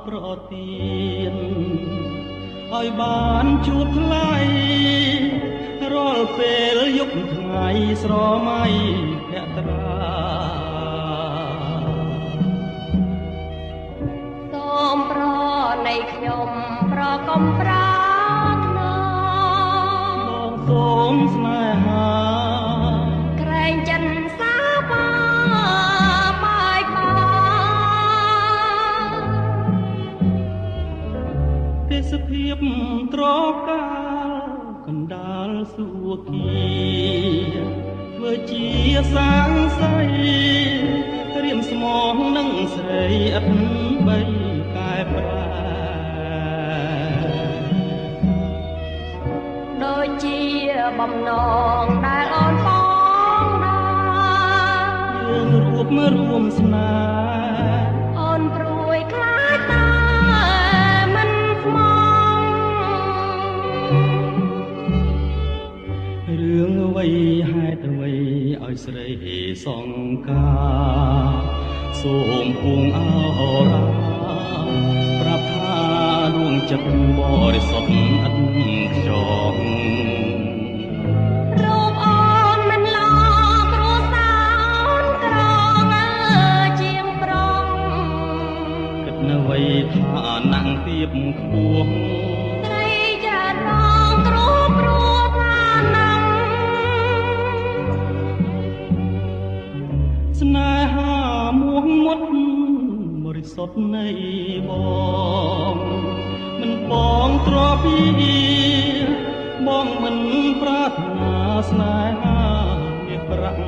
ប្រទានឲ្យបានជួបថ្លៃរាល់ពេលយប់ថ្ងៃស្រមៃភក្ត្រាសូមប្រនៃខ្ញុំប្រកុំប្រាថ្នាបងសូមស្នេហាក្រែងចិនសាបាបាយបាទេសភាពត្រកាលកណ្ដាលសួគ៌ធ្វើជាសាងសីត្រៀមស្មងនឹងស្រីឥតបីកែប្រែដូចជាបំណងដែលអូនបងដែរយើងរួបមករួមស្នេហ៍អូនព្រួយខ្លាចតែមិនស្មងរឿងអ្វីហេតុអ្វីឲ្យស្រីសង្ការសូមពងអរ៉ាប្រាប់ថាដួងចិត្តបរិសុទ្ធឥតខ្យងរូបអូនមិនឡគ្រួសារក្រងជាងប្រុងគិតនៅអ្វីថាណាំងទៀបខ្ពស់ត្រីចាត់រងគ្រូព្រោះថាណាំស្នេហាមួងមុតបរិសុទ្ធនៃបងមិនបងទ្រាពីបងមិនប្រាថ្នាស្នេហាមាសប្រាក់